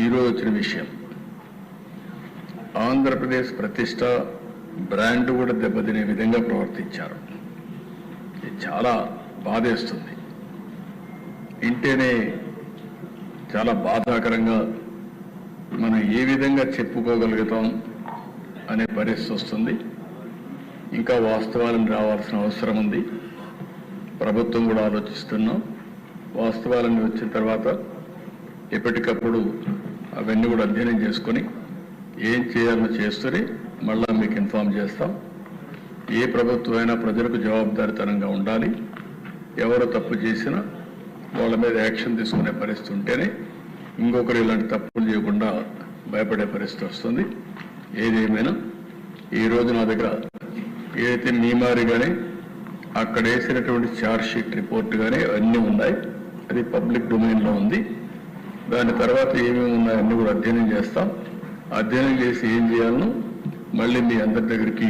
ఈరోజు వచ్చిన విషయం, ఆంధ్రప్రదేశ్ ప్రతిష్ట బ్రాండ్ కూడా దెబ్బతినే విధంగా ప్రవర్తించారు. ఇది చాలా బాధేస్తుంది. ఇంటేనే చాలా బాధాకరంగా మనం ఏ విధంగా చెప్పుకోగలుగుతాం అనే పరిస్థితి వస్తుంది. ఇంకా వాస్తవాలను రావాల్సిన అవసరం ఉంది. ప్రభుత్వం కూడా ఆలోచిస్తున్నాం. వాస్తవాలన్నీ వచ్చిన తర్వాత ఎప్పటికప్పుడు అవన్నీ కూడా అధ్యయనం చేసుకొని ఏం చేయాలో చేస్తూనే మళ్ళా మీకు ఇన్ఫార్మ్ చేస్తాం. ఏ ప్రభుత్వం అయినా ప్రజలకు జవాబుదారీతనంగా ఉండాలి. ఎవరు తప్పు చేసినా వాళ్ళ మీద యాక్షన్ తీసుకునే పరిస్థితి ఉంటేనే ఇంకొకరు ఇలాంటి తప్పులు చేయకుండా భయపడే పరిస్థితి వస్తుంది. ఏదేమైనా ఈరోజు నా దగ్గర ఏదైతే మీమారి కానీ అక్కడ వేసినటువంటి ఛార్జ్ షీట్ రిపోర్ట్ కానీ అన్నీ ఉన్నాయి. అది పబ్లిక్ డొమైన్లో ఉంది. దాని తర్వాత ఏమేమి ఉన్నాయో అన్నీ కూడా అధ్యయనం చేస్తాం. అధ్యయనం చేసి ఏం చేయాలనో మళ్ళీ మీ అందరి దగ్గరికి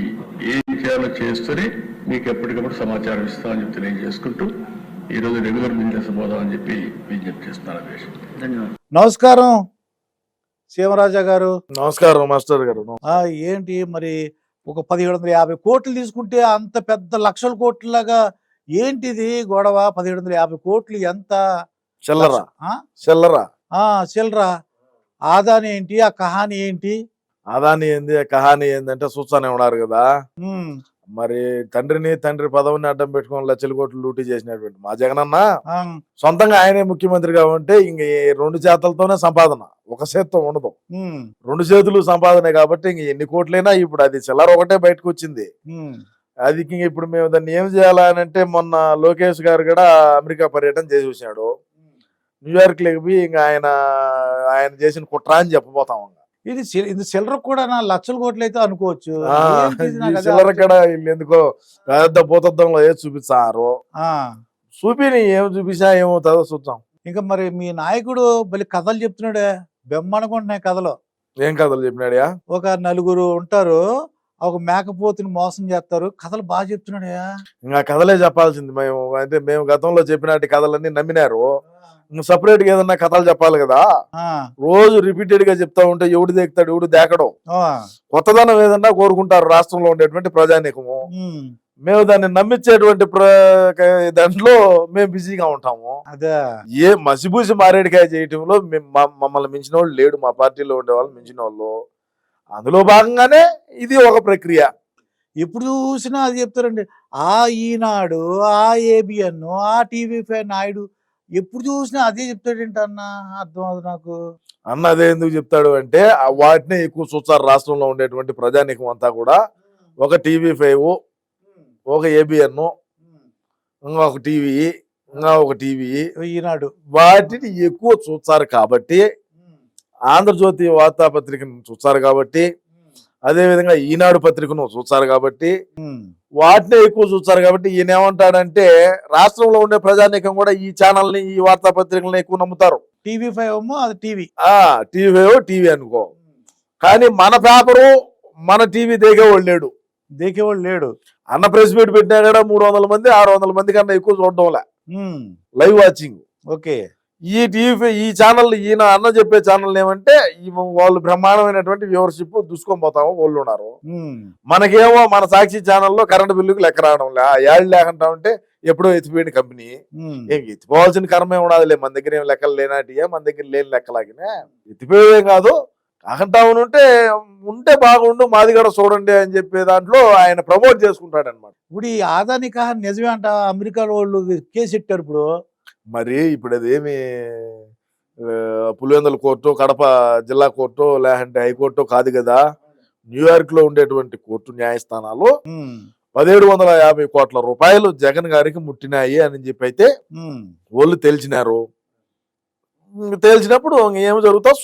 ఏం చేయాలో చేస్తూనే మీకు ఎప్పటికప్పుడు సమాచారం ఇస్తామని చెప్పి తెలియజేసుకుంటూ ఈరోజు రెగ్యులర్ బిజినెస్ పోదామని చెప్పి విజ్ఞప్తి చేస్తున్నాను. ధన్యవాదాలు. నమస్కారం సీమరాజా గారు. నమస్కారం మాస్టర్ గారు. ఏంటి మరి ఒక 1750 కోట్లు తీసుకుంటే అంత పెద్ద లక్షల కోట్లలాగా ఏంటిది గొడవ? 1750 కోట్లు ఎంత చిల్లరా? చిల్లరా. ఆదాని ఏంటి, ఆ కహాని ఏంటి? ఆదాని ఏంది, కహాని ఏందంటే చూస్తానే ఉన్నారు కదా. మరి తండ్రి పదవిని అడ్డం పెట్టుకుని లక్షల కోట్లు లూటీ చేసినటువంటి మా జగనన్న సొంతంగా ఆయనే ముఖ్యమంత్రిగా ఉంటే ఇంక 2 చేతులతోనే సంపాదన, ఒక చేత్తో ఉండదు. 2 చేతులు సంపాదనే కాబట్టి ఇంక ఎన్ని కోట్లైనా ఇప్పుడు అది చిల్లర ఒకటే బయటకు వచ్చింది. అది ఇప్పుడు మేము దాన్ని ఏం చేయాలంటే మొన్న లోకేష్ గారు కూడా అమెరికా పర్యటన చేసి వచ్చినాడు. న్యూయార్క్ లేకపోయి ఇంకా ఆయన చేసిన కుట్ర అని చెప్పబోతాం. ఇది చిల్లర కూడా లక్షల కోట్లు అయితే అనుకోవచ్చు. చిల్లర కూడా వీళ్ళు ఎందుకో పెద్ద భూతత్వంలో ఏది చూపిస్తారు. చూపిని ఏం చూపించా ఏమవుతుందో చూద్దాం. ఇంకా మరి మీ నాయకుడు మళ్ళీ కథలు చెప్తున్నాడే, బెమ్మనుకుంటున్నాయి కథలు. ఏం కథలు చెప్పినాడయా? ఒక 4 ఉంటారు, ఒక మేకపోతుని మోసం చేస్తారు, కథలు బాగా చెప్తున్నాడయా. ఇంకా కథలే చెప్పాల్సింది. మేము గతంలో చెప్పినట్టు కథలన్నీ నమ్మినారు. సపరేట్ గా ఏదన్నా కథలు చెప్పాలి కదా. రోజు రిపీటెడ్ గా చెప్తా ఉంటే ఎవడు దేకుతాడు, ఎవడు దేకడం. కొత్తదనం ఏదన్నా కోరుకుంటారు రాష్ట్రంలో ఉండేటువంటి ప్రజానీకము. మేము దాన్ని నమ్మించేటువంటి దాంట్లో మేము బిజీగా ఉంటాము. ఏ మసిబూసి మారేడికాయ చేయటంలో మమ్మల్ని మించిన వాళ్ళు లేడు. మా పార్టీలో ఉండే వాళ్ళు మించిన వాళ్ళు. అందులో భాగంగానే ఇది ఒక ప్రక్రియ. ఎప్పుడు చూసినా అది చెప్తారండి. ఆ ఈనాడు, ఆ ఏబిఎన్, ఆ టీవీ5 నాయుడు ఎప్పుడు చూసినా అదే చెప్తాడేంటి అన్న, అర్థం అవుతుంది నాకు. అన్న అదే ఎందుకు చెప్తాడు అంటే వాటినే ఎక్కువ చూస్తారు రాష్ట్రంలో ఉండేటువంటి ప్రజానీకం అంతా కూడా. ఒక టీవీ5, ఒక ఏబిఎన్, ఒక టీవీ, ఒక టీవీ, ఈనాడు, వాటిని ఎక్కువ చూస్తారు కాబట్టి, ఆంధ్రజ్యోతి వార్తాపత్రికను చూస్తారు కాబట్టి, అదేవిధంగా ఈనాడు పత్రికను చూస్తారు కాబట్టి, వాటినే ఎక్కువ చూస్తారు కాబట్టి ఈయన ఏమంటాడంటే రాష్ట్రంలో ఉండే ప్రజానీకం కూడా ఈ ఛానల్ని, ఈ వార్తాపత్రికలను ఎక్కువ నమ్ముతారు. టీవీ5 అది టీవీ5 టీవీ అనుకో, కానీ మన పేపరు మన టీవీ దేకేవాళ్ళు లేడు. అన్న ప్రెస్ మీట్ పెట్టినా కూడా 300 మంది 600 మంది కన్నా ఎక్కువ చూడడంలే లైవ్ వాచింగ్. ఓకే. ఈ ఈ ఛానల్, ఈయన అన్న చెప్పే ఛానల్ ఏమంటే వాళ్ళు బ్రహ్మాండమైనటువంటి వ్యూవర్షిప్ దూసుకొని పోతాము వాళ్ళు ఉన్నారు. మనకేమో మన సాక్షి ఛానల్లో కరెంట్ బిల్లుకి లెక్క రావడం ఏళ్ళు లేకుండా ఉంటే ఎప్పుడో ఎత్తిపోయిన కంపెనీ. ఏం ఎత్తిపోవాల్సిన కర్మే ఉండదులే, మన దగ్గర ఏం లెక్కలు లేనాటియా, మన దగ్గర లేని లెక్కలాగినా ఎత్తిపోయే కాదు. కాకుండా ఉంటే బాగుండు, మాది కూడా చూడండి అని చెప్పే దాంట్లో ఆయన ప్రమోట్ చేసుకుంటాడు అనమాట. ఇప్పుడు ఈ ఆదాని కహాని నిజమే అంట. అమెరికా వాళ్ళు కేసు పెట్టారు ఇప్పుడు. మరి ఇప్పుడు అదేమి పులివెందుల కోర్టు, కడప జిల్లా కోర్టు, లేదంటే హైకోర్టు కాదు కదా. న్యూయార్క్ లో ఉండేటువంటి కోర్టు న్యాయస్థానాలు 1750 కోట్ల రూపాయలు జగన్ గారికి ముట్టినాయి అని చెప్పి అయితే వాళ్ళు తెలిసినారు. తెలిసినప్పుడు ఏమి జరుగుతుందో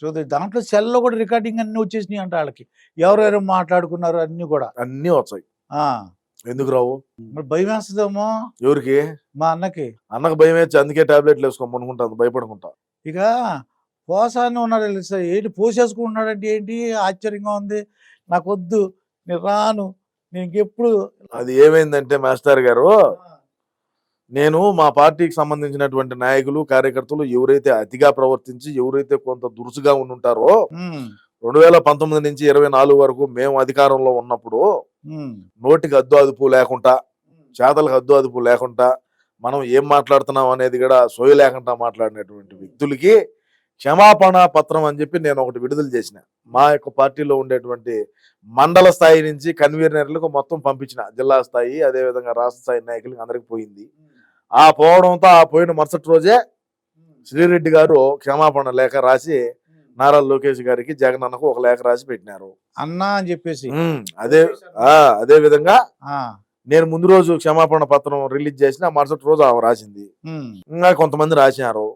చూద్దాం. దాంట్లో సెల్లో కూడా రికార్డింగ్ అన్ని వచ్చేసినాయి అంట. వాళ్ళకి ఎవరెవరు మాట్లాడుకున్నారు అన్ని వచ్చాయి. ఎందుకు రావు? మరి భయం వేస్తుందేమో. ఎవరికి? మా అన్నకి భయం వేసి అందుకే టాబ్లెట్లు వేసుకోమనుకుంటాను, భయపడుకుంటా. ఇక పోసాన్ని ఉన్నాడు ఏంటి, పోసేసుకుంటున్నాడంటే ఏంటి ఆశ్చర్యంగా ఉంది. నాకు వద్దు, నేను రాను, నేను ఇంకెప్పుడు. అది ఏమైందంటే మాస్టర్ గారు, నేను మా పార్టీకి సంబంధించినటువంటి నాయకులు కార్యకర్తలు ఎవరైతే అతిగా ప్రవర్తించి ఎవరైతే కొంత దురుసుగా ఉండుంటారో ఉమ్, 2019 నుంచి 24 వరకు మేము అధికారంలో ఉన్నప్పుడు ఉమ్, నోటికి హద్దు అదుపు లేకుండా చేతలకు హద్దు అదుపు లేకుండా మనం ఏం మాట్లాడుతున్నాం అనేది కూడా సోయి లేకుండా మాట్లాడినటువంటి వ్యక్తులకి క్షమాపణ పత్రం అని చెప్పి నేను ఒకటి విడుదల చేసిన. మా యొక్క పార్టీలో ఉండేటువంటి మండల స్థాయి నుంచి కన్వీనర్లకు మొత్తం పంపించిన, జిల్లా స్థాయి అదేవిధంగా రాష్ట్ర స్థాయి నాయకులకి అందరికి పోయింది. ఆ పోవడంతో ఆ పోయిన మరుసటి రోజే శ్రీరెడ్డి గారు క్షమాపణ లేఖ రాసి నారా లోకేష్ గారికి జగన్ అన్నకు ఒక లేఖ రాసి పెట్టినారు. అన్నా అని చెప్పేసి. అదే విధంగా ఆ, నేను ముందు రోజు క్షమాపణ పత్రం రిలీజ్ చేసిన మరుసటి రోజు ఆమె రాసింది. ఉమ్, ఇంకా కొంతమంది రాసినారు.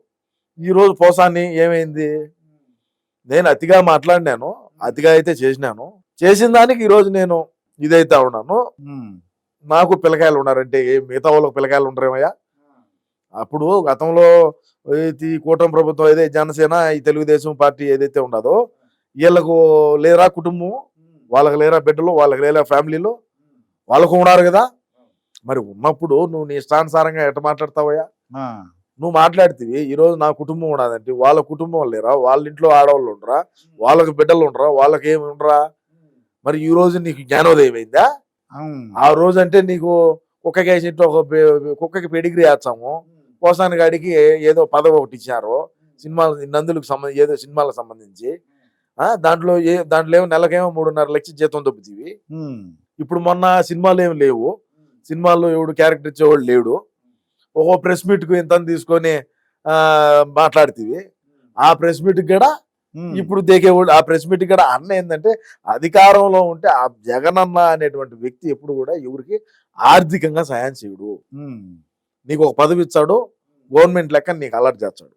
ఈ రోజు పోసాన్ని ఏమైంది, నేను అతిగా మాట్లాడినాను, అతిగా అయితే చేసినాను, చేసిన దానికి ఈ రోజు నేను ఇదైతే ఉన్నాను. ఉమ్, నాకు పిల్లకాయలు ఉన్నారంటే మిగతా వాళ్ళకి పిల్లకాయలు ఉండరేమయ్యా? అప్పుడు గతంలో ఈ కూటమి ప్రభుత్వం ఏదైతే జనసేన ఈ తెలుగుదేశం పార్టీ ఏదైతే ఉండదో వీళ్ళకు లేరా కుటుంబం, వాళ్ళకి లేరా బిడ్డలు, వాళ్ళకి లేరా ఫ్యామిలీలు, వాళ్ళకు ఉన్నారు కదా. మరి ఉన్నప్పుడు నువ్వు నీ ఇష్టానుసారంగా ఎట్ట మాట్లాడతావయ్యా? ఆ, నువ్వు మాట్లాడితివి ఈ రోజు నా కుటుంబం ఉన్నదంటే వాళ్ళ కుటుంబం లేరా, వాళ్ళ ఇంట్లో ఆడవాళ్ళు ఉండరా, వాళ్ళకి బిడ్డలు ఉండరా, వాళ్ళకి ఏమి ఉండరా? మరి ఈ రోజు నీకు జ్ఞానోదయం అయిందా? ఉమ్, ఆ రోజు అంటే నీకు కుక్కకి వేసినట్టు కుక్కకి పెడిగ్రీ వేస్తాము, పోసాని గాడికి ఏదో పదవి ఒకటి ఇచ్చారు సినిమాలు నందులకు సంబంధించి, ఏదో సినిమాలకు సంబంధించి. దాంట్లో ఏమో నెలకేమో 3.5 లక్షలు జీతం దొబ్బుతీవి. ఉమ్, ఇప్పుడు మొన్న సినిమాలు ఏమి లేవు, సినిమాల్లో ఎవడు క్యారెక్టర్ ఇచ్చేవాడు లేడు, ఒక ప్రెస్ మీట్కు ఇంత తీసుకొని మాట్లాడుతీవి. ఆ ప్రెస్ మీట్కి కూడా ఉమ్, ఇప్పుడు దేకేవాడు. ఆ ప్రెస్ మీట్కి కూడా అన్న ఏంటంటే అధికారంలో ఉంటే ఆ జగనన్న అనేటువంటి వ్యక్తి ఎప్పుడు కూడా ఎవరికి ఆర్థికంగా సాయం చేయడు. ఉమ్, నీకు ఒక పదవి ఇచ్చాడు, గవర్నమెంట్ లెక్క నీకు అలర్ట్ చేస్తాడు,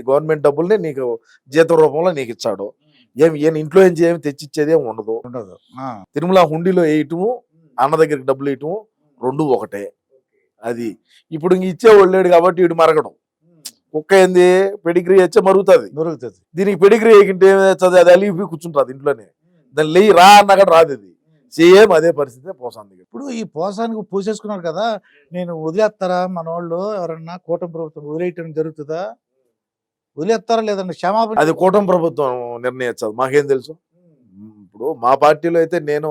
గవర్నమెంట్ డబ్బుల్ని నీకు జీతం రూపంలో నీకు ఇచ్చాడు. ఈయన ఇంట్లో ఏమి తెచ్చిచ్చేది ఏమి ఉండదు. ఉండదు. ఆ, తిరుమల హుండీలో వేయటము, అన్న దగ్గరికి డబ్బులు వేయటము రెండు ఒకటే. అది ఇప్పుడు ఇంక ఇచ్చేవాళ్ళు లేడు కాబట్టి వీడు మరగడం. కుక్క ఏంది పెడిగ్రీ వచ్చే మరుగుతుంది, దొరుకుతుంది. దీనికి పెడిగ్రీ వేయకుంటే ఏమవుతుంది, అది అలిగి కూర్చుంటుంది ఇంట్లోనే. దాన్ని లేయి రా అన్న కూడా రాదు. అది సేమ్ అదే పరిస్థితి పోసాంది. ఇప్పుడు ఈ పోసానికి పూసేసుకున్నారు కదా, నేను వదిలేస్తారా మన వాళ్ళు ఎవరన్నా కూటమి ప్రభుత్వం వదిలేయటం జరుగుతుందా? వదిలేస్తారా లేదండి క్షమాపణ? అది కూటమి ప్రభుత్వం నిర్ణయించదు, మాకేం తెలుసు. ఇప్పుడు మా పార్టీలో అయితే నేను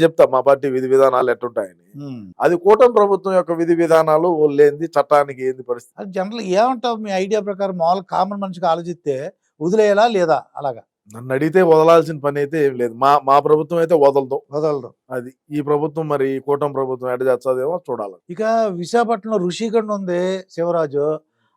చెప్తా మా పార్టీ విధి విధానాలు ఎట్టుంటాయని. ఉమ్, అది కూటమి ప్రభుత్వం యొక్క విధి విధానాలు లేనిది చట్టానికి ఏంది పరిస్థితి. అది జనరల్ ఏమంటావు మీ ఐడియా ప్రకారం? మామూలు కామన్ మనిషికి ఆలోచిస్తే వదిలేయాలా లేదా? అలాగా నన్ను అడిగితే వదలాల్సిన పని అయితే ఏం లేదు. మా ప్రభుత్వం అయితే వదలదు. అది ఈ ప్రభుత్వం మరి కూటమి ప్రభుత్వం ఎడ చేస్తుందేమో చూడాలి. ఇక విశాఖపట్నంలో ఋషికొండ ఉంది శివరాజు.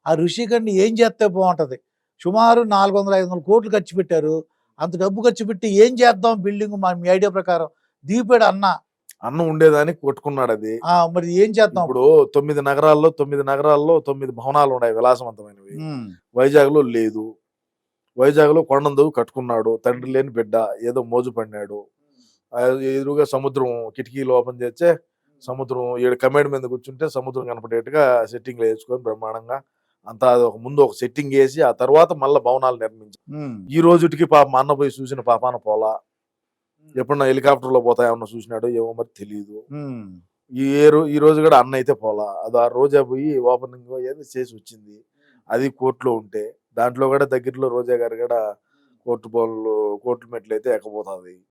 ఆ ఋషికొండ ఏం చేస్తే బాగుంటది? సుమారు 400-500 కోట్లు ఖర్చు పెట్టారు. అంత డబ్బు ఖర్చు పెట్టి ఏం చేద్దాం బిల్డింగ్? మీ ఐడియా ప్రకారం దీపాడు అన్న ఉండేదానికి కొట్టుకున్నాడు. అది మరి ఏం చేద్దాం? ఇప్పుడు 9 నగరాల్లో 9 భవనాలు ఉన్నాయి విలాసవంతమైనవి. ఉమ్, వైజాగ్ లో లేదు. వైజాగ్ లో కొండందు కట్టుకున్నాడు, తండ్రి లేని బిడ్డ, ఏదో మోజు పడినాడు. ఎదురుగా సముద్రం కిటికీలు ఓపెన్ చేస్తే సముద్రం 7 కమేడ్ మీద కూర్చుంటే సముద్రం కనపడేట్టుగా సెట్టింగ్లు వేసుకొని బ్రహ్మాండంగా అంతా ముందు ఒక సెట్టింగ్ వేసి ఆ తర్వాత మళ్ళీ భవనాలు నిర్మించి ఉమ్, ఈ రోజుకి పాప అన్న పోయి చూసిన పాపాన పోలా. ఎప్పుడన్నా హెలికాప్టర్లో పోతాయేమన్నా చూసినాడో ఏమో మరి తెలియదు. ఉమ్, ఈ రోజు కూడా అన్న అయితే పోలా. అది ఆ రోజా పోయి ఓపెనింగ్ ఏదో చేసి వచ్చింది. అది కోర్టులో ఉంటే దాంట్లో కూడా దగ్గరలో రోజా గారు కూడా కోర్టు మెట్లు అయితే ఎక్కపోతుంది.